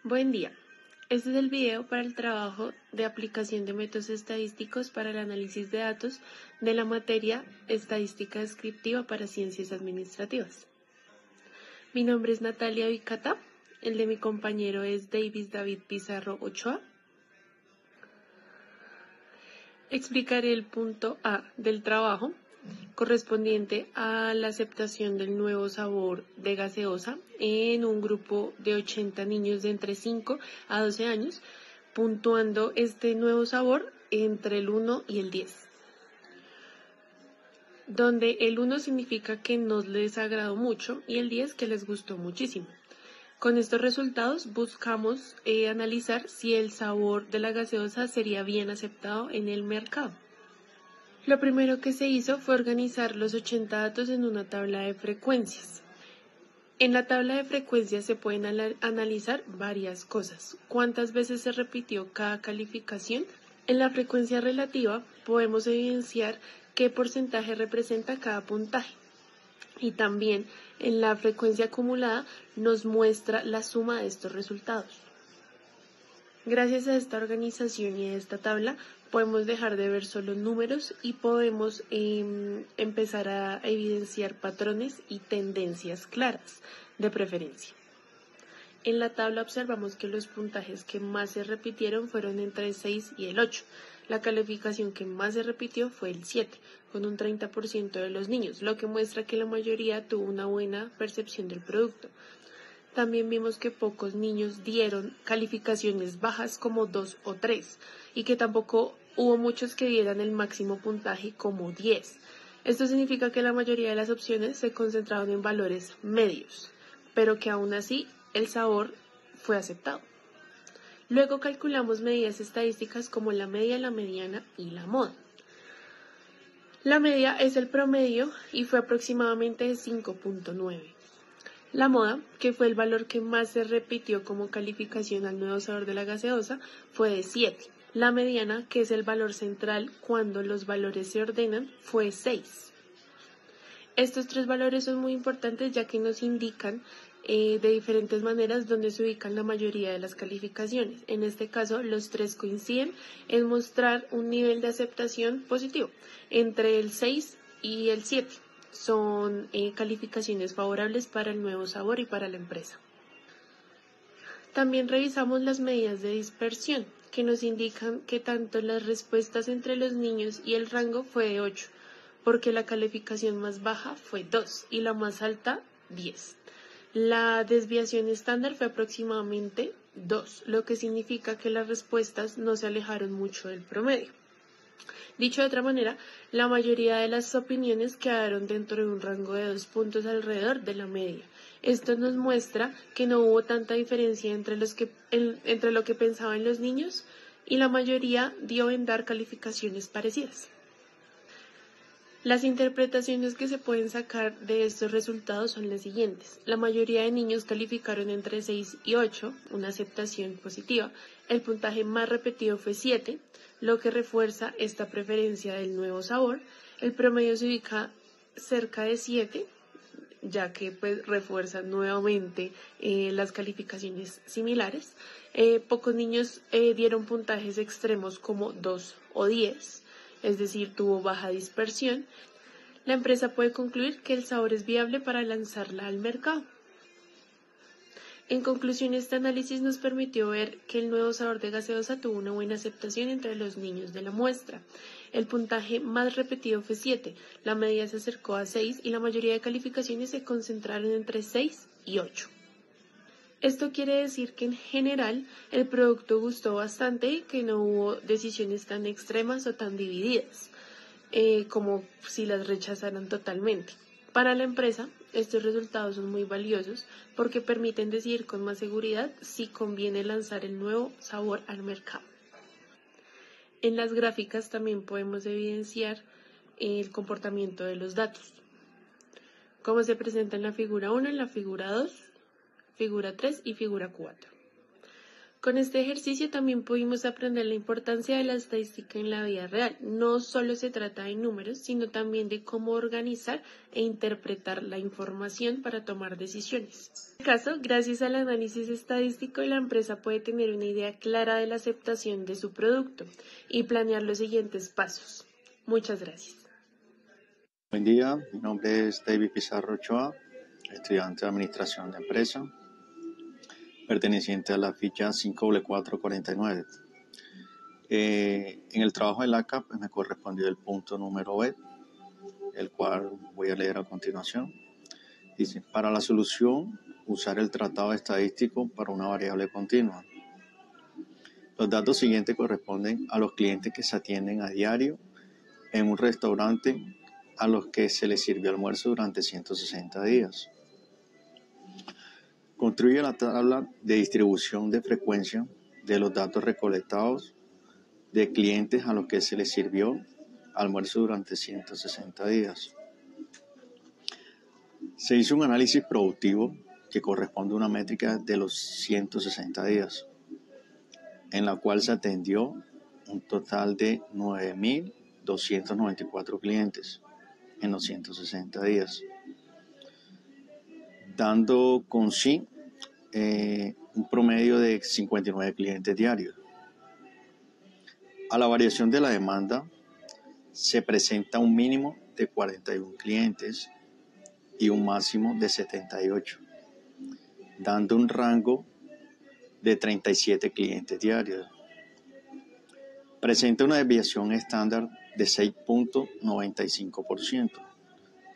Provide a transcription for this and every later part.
Buen día. Este es el video para el trabajo de aplicación de métodos estadísticos para el análisis de datos de la materia Estadística Descriptiva para Ciencias Administrativas. Mi nombre es Natalia Vicata, el de mi compañero es Davis David Pizarro Ochoa. Explicaré el punto A del trabajo, correspondiente a la aceptación del nuevo sabor de gaseosa en un grupo de 80 niños de entre 5 a 12 años, puntuando este nuevo sabor entre el 1 y el 10, donde el 1 significa que no les agradó mucho y el 10 que les gustó muchísimo. Con estos resultados buscamos analizar si el sabor de la gaseosa sería bien aceptado en el mercado. Lo primero que se hizo fue organizar los 80 datos en una tabla de frecuencias. En la tabla de frecuencias se pueden analizar varias cosas. ¿Cuántas veces se repitió cada calificación? En la frecuencia relativa podemos evidenciar qué porcentaje representa cada puntaje. Y también en la frecuencia acumulada nos muestra la suma de estos resultados. Gracias a esta organización y a esta tabla podemos dejar de ver solo números y podemos empezar a evidenciar patrones y tendencias claras de preferencia. En la tabla observamos que los puntajes que más se repitieron fueron entre el 6 y el 8. La calificación que más se repitió fue el 7, con un 30% de los niños, lo que muestra que la mayoría tuvo una buena percepción del producto. También vimos que pocos niños dieron calificaciones bajas como 2 o 3 y que tampoco hubo muchos que dieran el máximo puntaje como 10. Esto significa que la mayoría de las opciones se concentraron en valores medios, pero que aún así el sabor fue aceptado. Luego calculamos medidas estadísticas como la media, la mediana y la moda. La media es el promedio y fue aproximadamente 5.9. La moda, que fue el valor que más se repitió como calificación al nuevo sabor de la gaseosa, fue de 7. La mediana, que es el valor central cuando los valores se ordenan, fue 6. Estos tres valores son muy importantes ya que nos indican de diferentes maneras dónde se ubican la mayoría de las calificaciones. En este caso, los tres coinciden en mostrar un nivel de aceptación positivo entre el 6 y el 7. Son calificaciones favorables para el nuevo sabor y para la empresa. También revisamos las medidas de dispersión, que nos indican que tanto las respuestas entre los niños y el rango fue de 8, porque la calificación más baja fue 2 y la más alta 10. La desviación estándar fue aproximadamente 2, lo que significa que las respuestas no se alejaron mucho del promedio. Dicho de otra manera, la mayoría de las opiniones quedaron dentro de un rango de 2 puntos alrededor de la media. Esto nos muestra que no hubo tanta diferencia entre lo que pensaban los niños y la mayoría dio en dar calificaciones parecidas. Las interpretaciones que se pueden sacar de estos resultados son las siguientes. La mayoría de niños calificaron entre 6 y 8, una aceptación positiva. El puntaje más repetido fue 7, lo que refuerza esta preferencia del nuevo sabor. El promedio se ubica cerca de 7, ya que refuerza nuevamente las calificaciones similares. Pocos niños dieron puntajes extremos como 2 o 10. Es decir, tuvo baja dispersión. La empresa puede concluir que el sabor es viable para lanzarla al mercado. En conclusión, este análisis nos permitió ver que el nuevo sabor de gaseosa tuvo una buena aceptación entre los niños de la muestra. El puntaje más repetido fue 7, la media se acercó a 6 y la mayoría de calificaciones se concentraron entre 6 y 8. Esto quiere decir que en general el producto gustó bastante y que no hubo decisiones tan extremas o tan divididas, como si las rechazaran totalmente. Para la empresa, estos resultados son muy valiosos porque permiten decidir con más seguridad si conviene lanzar el nuevo sabor al mercado. En las gráficas también podemos evidenciar el comportamiento de los datos, como se presenta en la figura 1, en la figura 2, figura 3 y figura 4. Con este ejercicio también pudimos aprender la importancia de la estadística en la vida real. No solo se trata de números, sino también de cómo organizar e interpretar la información para tomar decisiones. En este caso, gracias al análisis estadístico, la empresa puede tener una idea clara de la aceptación de su producto y planear los siguientes pasos. Muchas gracias. Buen día, mi nombre es David Pizarro Ochoa, estudiante de Administración de Empresa, perteneciente a la ficha 54449. En el trabajo del ACA me correspondió el punto número B, el cual voy a leer a continuación. Dice, para la solución, usar el tratado estadístico para una variable continua. Los datos siguientes corresponden a los clientes que se atienden a diario en un restaurante a los que se les sirvió almuerzo durante 160 días. Construye la tabla de distribución de frecuencia de los datos recolectados de clientes a los que se les sirvió almuerzo durante 160 días. Se hizo un análisis productivo que corresponde a una métrica de los 160 días, en la cual se atendió un total de 9.294 clientes en los 160 días, dando con sí un promedio de 59 clientes diarios. A la variación de la demanda se presenta un mínimo de 41 clientes y un máximo de 78, dando un rango de 37 clientes diarios. Presenta una desviación estándar de 6.95%,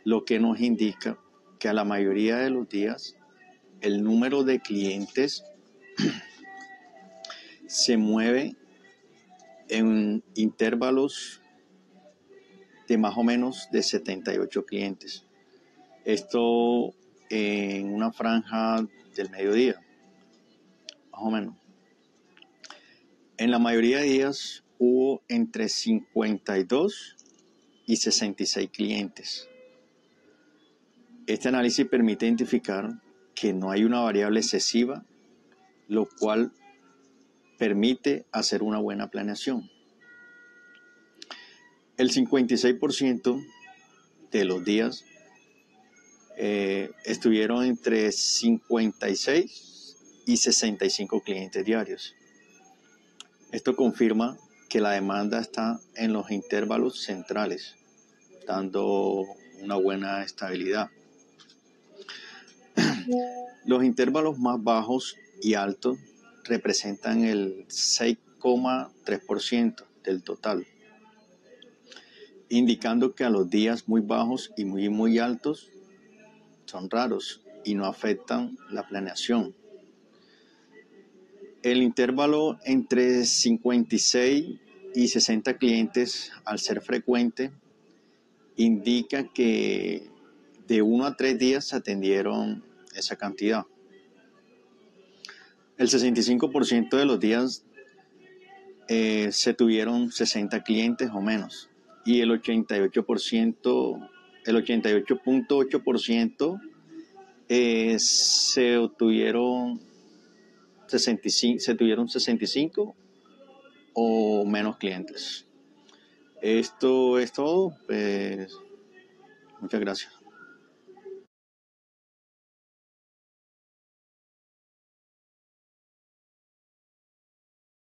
lo que nos indica que a la mayoría de los días el número de clientes se mueve en intervalos de más o menos de 78 clientes. Esto en una franja del mediodía, más o menos. En la mayoría de días hubo entre 52 y 66 clientes. Este análisis permite identificar que no hay una variable excesiva, lo cual permite hacer una buena planeación. El 56% de los días estuvieron entre 56 y 65 clientes diarios. Esto confirma que la demanda está en los intervalos centrales, dando una buena estabilidad. Los intervalos más bajos y altos representan el 6,3% del total, indicando que a los días muy bajos y muy altos son raros y no afectan la planeación. El intervalo entre 56 y 60 clientes, al ser frecuente, indica que de 1 a 3 días se atendieron esa cantidad. El 65% de los días se tuvieron 60 clientes o menos, y el 88.8% se tuvieron 65 o menos clientes. Esto es todo. Muchas gracias.